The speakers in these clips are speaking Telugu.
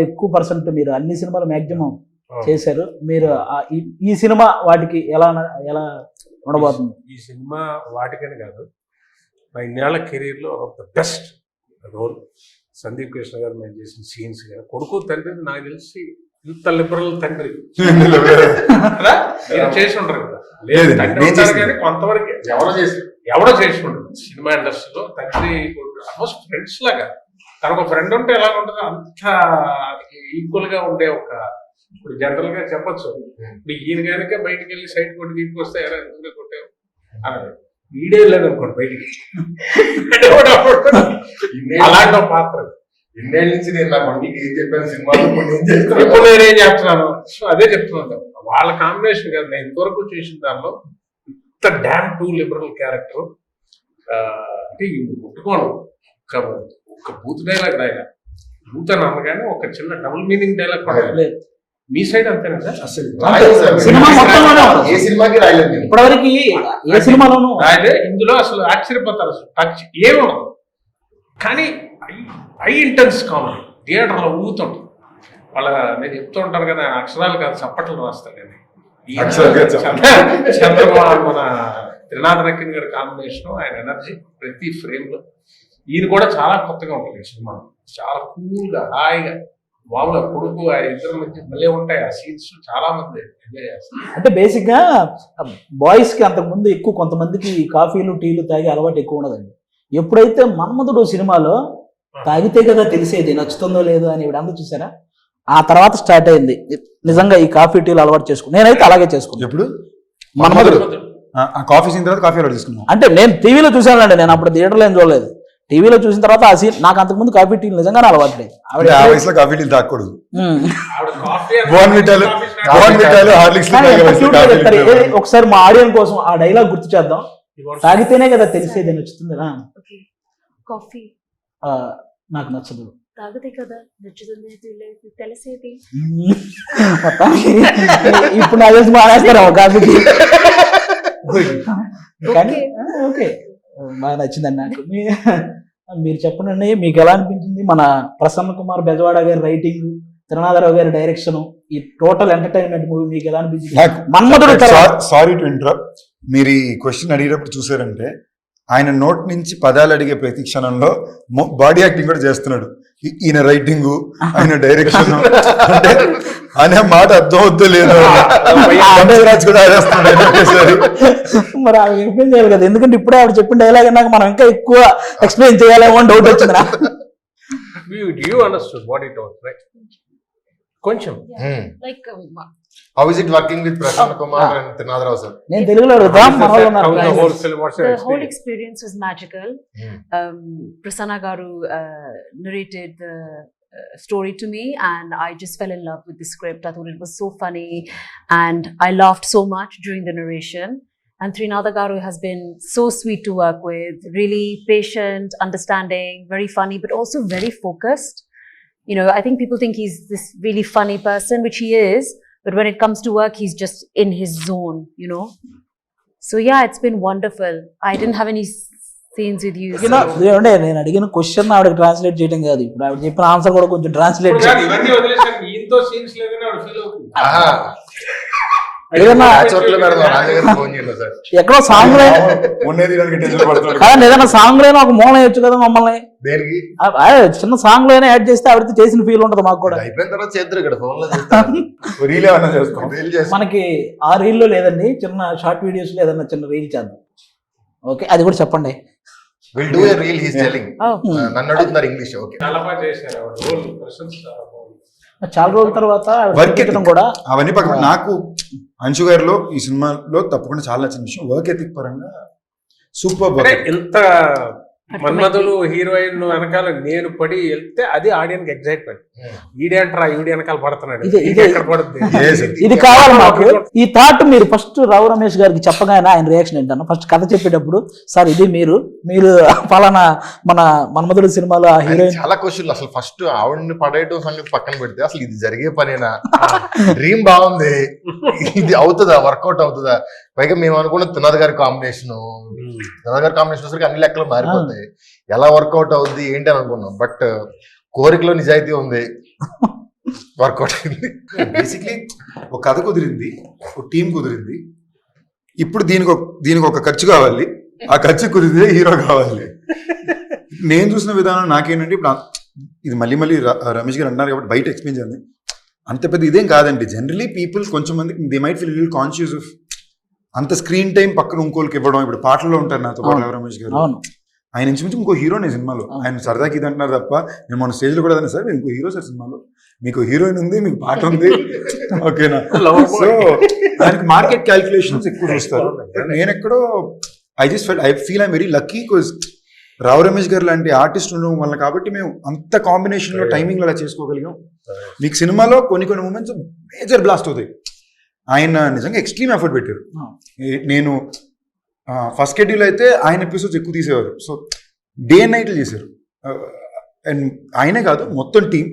ఎక్కువ పర్సెంట్ మీరు అన్ని సినిమాలు మాక్సిమం చేశారు. మీరు ఈ సినిమా వాటికి ఎలా ఉండబోతుంది? ఈ సినిమా వాటికని కాదు, నా ఇన్నేళ్ల కెరీర్లో of the best role. Sandeep Krishna గారు మేము చేసిన సీన్స్ కానీ, కొడుకు తండ్రి నాకు తెలిసి ఇంత లిబరల్ తండ్రి చేసి ఉంటారు కదా. లేదు కానీ కొంతవరకు ఎవరో చేసి ఉంటారు సినిమా ఇండస్ట్రీలో. తండ్రి ఆల్మోస్ట్ ఫ్రెండ్స్ లాగా. తనకు ఫ్రెండ్ ఉంటే ఎలా ఉంటుందో అంత ఈక్వల్ గా ఉండే ఒక, ఇప్పుడు జనరల్ గా చెప్పచ్చు, ఇప్పుడు ఈయన కనుక బయటకు వెళ్ళి సైడ్ కొట్టి దీనికి వస్తే ఎలా ఎందుకు కొట్టావు అన్నది వీడియో లేదు అనుకోండి బయటికి. అలాంటి పాత్ర ఇన్నేళ్ళ నుంచి నేను నా మందికి ఏం చెప్పాను సినిమాలో ఇప్పుడు నేనేం చెప్తున్నాను. సో అదే చెప్తున్నాను, వాళ్ళ కాంబినేషన్ కదా. నేను ఇంతవరకు చేసిన దానిలో ఇంత డ్యామ్ టూ లిబరల్ క్యారెక్టర్ అంటే ముట్టుకోను. ఒక బూత్ డైలాగ్ రాయగా బూత్ అని అనగానే ఒక చిన్న డబుల్ మీనింగ్ డైలాగ్ కూడా మీ సైడ్ అంతేనా సార్? ఏ సినిమాకి రాయలేదు ఇప్పటివరకు ఏ సినిమాలోనూ రాయలే. ఇందులో అసలు ఆశ్చర్యపోతారు, అసలు టచ్ ఏముండదు. కానీ హై ఇంటెన్స్ కామెడీ థియేటర్లో ఊగుతుంటారు. వాళ్ళ నేను చెప్తూ ఉంటాను కదా, అక్షరాలు కాదు చప్పట్లు రాస్తాను నేను. చంద్రబాబు మన త్రినాథ్ నక్కన్ గారి కాంబినేషన్, ఆయన ఎనర్జీ ప్రతి ఫ్రేమ్ లో. ఈయన కూడా చాలా కొత్తగా ఉంటుంది ఈ సినిమా. చాలా కూల్ గా హాయిగా మామూలుగా కొడుకు ఆ ఇద్దరు మధ్య మళ్ళీ ఉంటాయి ఆ సీన్స్. చాలా మంది ఎంజాయ్ చేస్తారు. అంటే బేసిక్ గా బాయ్స్ కి అంతకు ముందు ఎక్కువ కొంతమందికి కాఫీలు టీలు తాగే అలవాటు ఎక్కువ ఉండదండి. ఎప్పుడైతే మన్మధుడు సినిమాలో తాగితే కదా తెలిసేది నచ్చుతుందో లేదో అని అందరూ చూసారా, ఆ తర్వాత స్టార్ట్ అయింది నిజంగా ఈ కాఫీ టీలు అలవాటు చేసుకున్నాను. నేనైతే అలాగే చేసుకున్నాను. ఎప్పుడు మన్మధుడు కాఫీ సీన్ తర్వాత కాఫీ అలవాటు చేసుకున్నాను. అంటే నేను టీవీలో చూసానండి, నేను అప్పుడు థియేటర్లో ఏం చూడలేదు. టీవీలో చూసిన తర్వాత ఆ సీన్ నాకు అంతకుముందు కాఫీ టీలు నిజంగానే అలవాటు లేదు. ఆ వయసులో కాఫీ టీలు తాగకూడదు. ఒకసారి మా ఆడియన్స్ కోసం ఆ డైలాగ్ గుర్తు చేద్దాం. తాగితేనే కదా తెలిసేది నచ్చుతుంది. కాఫీ నాకు నచ్చదు, తాగితే కదా నచ్చుతుంది తెలిసేది. ఇప్పుడు నా తెలిసి మానేస్తారా కాఫీ? కానీ ఓకే, బాగా నచ్చిందండి నాకు. మీరు చెప్పండి, మీకు ఎలా అనిపించింది మన ప్రసన్న కుమార్ బెజవాడ గారి రైటింగ్, త్రినాథరావు గారి డైరెక్షన్, ఈ టోటల్ ఎంటర్టైన్మెంట్ మూవీ మీకు ఎలా అనిపించింది? సారీ టు ఇంటరప్ట్, మీరు ఈ క్వశ్చన్ అడిగేటప్పుడు చూసారంటే ఆయన నోట్ నుంచి పదాలు అడిగే ప్రతి క్షణంలో బాడీ యాక్టింగ్ కూడా చేస్తున్నాడు. ఈయన రైటింగ్, ఆయన డైరెక్షన్ అనే మాట అర్థం అవుద్దో లేదు. మరి ఆవిడ ఎక్స్ప్లెయిన్ చేయాలి కదా, ఎందుకంటే ఇప్పుడే ఆవిడ చెప్పిన డైలాగ్ నాకు మనం ఇంకా ఎక్కువ ఎక్స్ప్లెయిన్ చేయాలేమో అని డౌట్ వచ్చింది. కొంచెం How is it working with Prasanna Kumar and Trinadrao sir? నేను తెలుగులో అడుగుతాం. The whole experience was magical. Prasanna garu narrated the story to me and I just fell in love with the script. I thought it was so funny and I laughed so much during the narration. And Trinadha garu has been so sweet to work with, really patient, understanding, very funny, but also very focused. You know, I think people think he's this really funny person, which he is. But when it comes to work, he's just in his zone, you know. So yeah, it's been wonderful. I didn't have any scenes with you. నేను అడిగిన క్వశ్చన్ ఆవిడకి ట్రాన్స్లేట్ చేయడం కాదు, ఇప్పుడు ఆవిడ చెప్పిన ఆన్సర్ కూడా కొంచెం ట్రాన్స్లేట్ ఎక్కడో సాంగ్ ఏదైనా సాంగ్ లోనే ఒక మూలం వేయచ్చు కదా మమ్మల్ని. చిన్న సాంగ్ లోనే యాడ్ చేస్తే ఆవిడతో చేసిన ఫీల్ ఉంటుంది మాకు కూడా. మనకి ఆ రీల్ లో లేదండి, చిన్న షార్ట్ వీడియోస్ లో ఏదన్నా చిన్న రీల్ చేద్దాం. ఓకే, అది కూడా చెప్పండి. నన్ను అడుగుతున్నారు ఇంగ్లీష్. చాలా రోజుల తర్వాత కూడా అవన్నీ పక్కన నాకు అంశు గారిలో ఈ సినిమాలో తప్పకుండా చాలా నచ్చిన విషయం వర్క్ ఎథిక్ పరంగా సూపర్. ఎంత మన్మధుడు హీరోయిన్ వెనకాల నేను పడి వెళ్తే అది ఆడియన్స్ ఎగ్జైట్మెంట్. ఈడేంట్రా ఈడి వెనకాల పడుతున్నాడు, ఇది కావాలి మాకు. ఈ థాట్ మీరు ఫస్ట్ రావు రమేష్ గారికి చెప్పగానే ఆయన రియాక్షన్ ఏంటన్నా, ఫస్ట్ కథ చెప్పేటప్పుడు సార్ ఇది మీరు ఫలానా మన మన్మధుడు సినిమాలో ఆ హీరోయిన్. చాలా క్వశ్చన్లు అసలు ఫస్ట్ ఆవిడని పడేయటం సంగతి పక్కన పెడితే అసలు ఇది జరిగే పనేనా, డ్రీమ్ బాగుంది, ఇది అవుతుందా, వర్కౌట్ అవుతుందా? పైగా మేము అనుకున్న త్రినాథ్ గారి కాంబినేషన్ వచ్చరికి అన్ని లెక్కలు మారిపోతాయి. ఎలా వర్కౌట్ అవుద్ది ఏంటి అని అనుకున్నాం. బట్ కోరికలో నిజాయితీ ఉంది, వర్కౌట్ అయింది. బేసిక్లీ ఒక కథ కుదిరింది, ఒక టీం కుదిరింది. ఇప్పుడు దీనికి ఒక ఖర్చు కావాలి, ఆ ఖర్చు కుదిరితే హీరో కావాలి. నేను చూసిన విధానం నాకేంటంటే ఇప్పుడు ఇది మళ్ళీ రమేష్ గారు అన్నారు కాబట్టి బయట ఎక్స్ప్లెయిన్ చేయాలి. అంత పెద్ద ఇదేం కాదండి. జనరలీ పీపుల్ కొంచెం మందికి they might feel little conscious of అంత స్క్రీన్ టైం పక్కన ఇంకోళ్ళకి ఇవ్వడం. ఇప్పుడు పాటల్లో ఉంటారు నాతో పాటు రమేష్ గారు, ఆయన ఇంచుమించు ఇంకో హీరోనే సినిమాలో. ఆయన సరదాకి ఇది అంటున్నారు తప్ప నేను మన స్టేజ్ లో కూడా అదే, సార్ మీరు ఇంకో హీరో సార్ సినిమాలో, మీకు హీరోయిన్ ఉంది, మీకు పాట ఉంది, ఓకేనా. సో దానికి మార్కెట్ క్యాల్కులేషన్స్ ఎక్కువ చూస్తారు. నేను ఎక్కడో I feel I'm very lucky because Rao Ramesh garu లాంటి ఆర్టిస్ట్ ఉండడం వల్ల కాబట్టి మేము అంత కాంబినేషన్ లో టైమింగ్ అలా చేసుకోగలిగాం. మీకు సినిమాలో కొన్ని మూమెంట్స్ మేజర్ బ్లాస్ట్ అవుతాయి. ఆయన నిజంగా ఎక్స్ట్రీమ్ ఎఫర్ట్ పెట్టారు. నేను ఫస్ట్ షెడ్యూల్ అయితే ఆయన ఎపిసోడ్స్ ఎక్కువ తీసేవారు. సో డే అండ్ నైట్లు చేశారు. అండ్ ఆయనే కాదు మొత్తం టీం.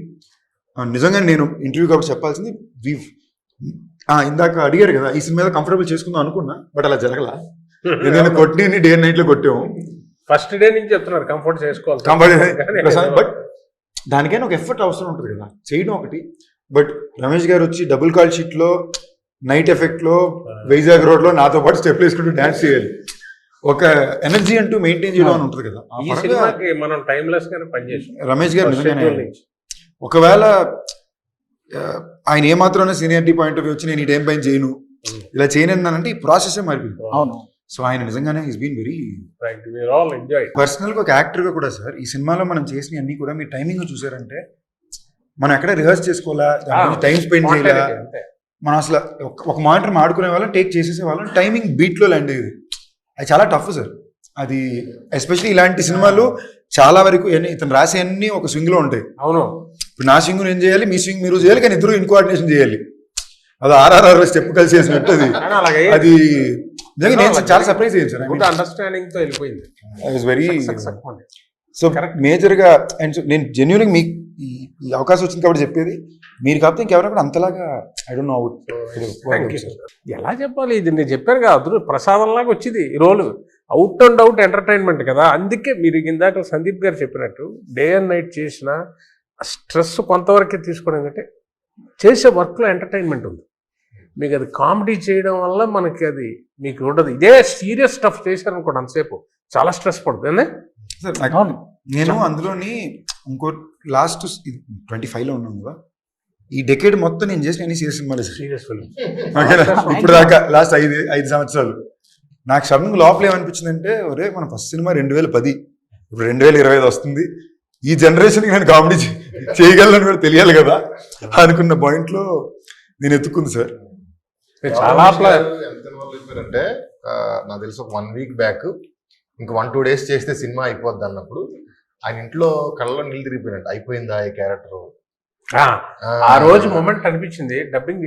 నిజంగా నేను ఇంటర్వ్యూ కాబట్టి చెప్పాల్సింది, ఇందాక అడిగారు కదా ఈ సినిమా కంఫర్టబుల్ చేసుకుందాం అనుకున్నా, బట్ అలా జరగల. ఏదైనా కొట్టి డే అండ్ నైట్లో కొట్టాము. ఫస్ట్ డే నుంచి చెప్తున్నారు కంఫర్ట్ చేసుకోవాలి, బట్ దానికైనా ఒక ఎఫర్ట్ అవసరం ఉంటుంది కదా, చేయడం ఒకటి. బట్ రమేష్ గారు వచ్చి డబుల్ కాల్ షీట్ లో నైట్ ఎఫెక్ట్ లో వైజాగ్ రోడ్ లో నాతో పాటు స్టెప్ వేసుకుంటూ డాన్స్ చేయాలి. ఒక ఎనర్జీ అంటూ మెయింటైన్ చేయడం అని ఉంటుంది కదా. ఈ సినిమాకి మనం టైమ్లెస్ గానే పనిచేసాం. రమేష్ గారు నిజంగానే ఒకవేళ ఆయన ఏమాత్రం సీనియారిటీ పాయింట్ ఆఫ్ వ్యూ వచ్చి నేను ఈ టైం పైన చేయను, ఇలా చేయనన్నానంటే ఈ ప్రాసెస్ మారిపోయింది. అవును. సో ఆయన నిజంగానే is been very enjoy. Personal గా ఒక యాక్టర్ గా కూడా సార్ ఈ సినిమాలో మనం చేసిన అన్ని కూడా మీరు టైమింగ్ చూసారంటే మనం ఎక్కడ రిహర్స్ చేసుకోవాలా, టైం స్పెండ్ చేయాలా, మనం అసలు ఒక మానిటర్ ఆడుకునే వాళ్ళం, టేక్ చేసేసే వాళ్ళం, టైమింగ్ బీట్ లో ల్యాండ్ అయ్యేది. అది చాలా టఫ్ సార్. అది ఎస్పెషల్లీ ఇలాంటి సినిమాలు చాలా వరకు ఇతను రాసే అన్ని ఒక స్వింగ్ లో ఉంటాయి. అవును. ఇప్పుడు నా స్వింగ్ నేను చేయాలి, మీ స్వింగ్ మీరు చేయాలి, కానీ ఇద్దరు ఇన్కోఆర్డినేషన్ చేయాలి. అది ఆర్ఆర్ఆర్ స్టెప్ కలిసి వేసినట్టు అది నిజంగా నేను చాలా సర్ప్రైజ్ అయ్యాను సార్. అండర్స్టాండింగ్ తో వెళ్ళిపోయింది. వెరీ సో మేజర్ గా. అండ్ నేను జెన్యూన్ మీకు ఈ అవకాశం వచ్చింది కాబట్టి చెప్పేది, మీరు కాకపోతే ఇంకెవరైనా కూడా అంతలాగా ఐ డోంట్ నో ఎలా చెప్పాలి, ఇది నేను చెప్పాను కదా, అదృ ప్రసాదంలాగా వచ్చింది ఈ రోలు. అవుట్ అండ్ అవుట్ ఎంటర్టైన్మెంట్ కదా. అందుకే మీరు ఇందాక సందీప్ గారు చెప్పినట్టు డే అండ్ నైట్ చేసిన స్ట్రెస్ కొంతవరకే తీసుకోవడం కంటే చేసే వర్క్లో ఎంటర్టైన్మెంట్ ఉంది. మీకు అది కామెడీ చేయడం వల్ల మనకి అది మీకు ఉండదు. ఇదే సీరియస్ స్టఫ్ చేశారనుకోండి అంతసేపు చాలా స్ట్రెస్ పడుతుంది. నేను అందులోని ఇంకో లాస్ట్ 25 లో ఉన్నాను కదా, ఈ డెకేడ్ మొత్తం నేను చేసిన అన్ని సీరియస్ సినిమాలు. సీరియస్ ఫిల్మ్ ఇప్పుడు దాకా లాస్ట్ 5 సంవత్సరాలు నాకు సడన్ లోపల ఏమనిపించిందంటే, ఒరే మన ఫస్ట్ సినిమా 2010, ఇప్పుడు 2025 వస్తుంది, ఈ జనరేషన్కి నేను కామెడీ చేయగలను కూడా తెలియాలి కదా అనుకున్న పాయింట్ లో నేను ఎత్తుకుంది సార్. చాలా ఎంత అంటే నాకు తెలిసి ఒక 1 వీక్ బ్యాక్ ఇంకా 1-2 డేస్ చేస్తే సినిమా అయిపోద్ది అన్నప్పుడు ఆయన ఇంట్లో కళ్ళలో నీళ్ళు తిరిగిపోయినట్టు అయిపోయిందా ఈ క్యారెక్టర్. ఆ రోజు మూమెంట్ అనిపించింది. డబ్బింగ్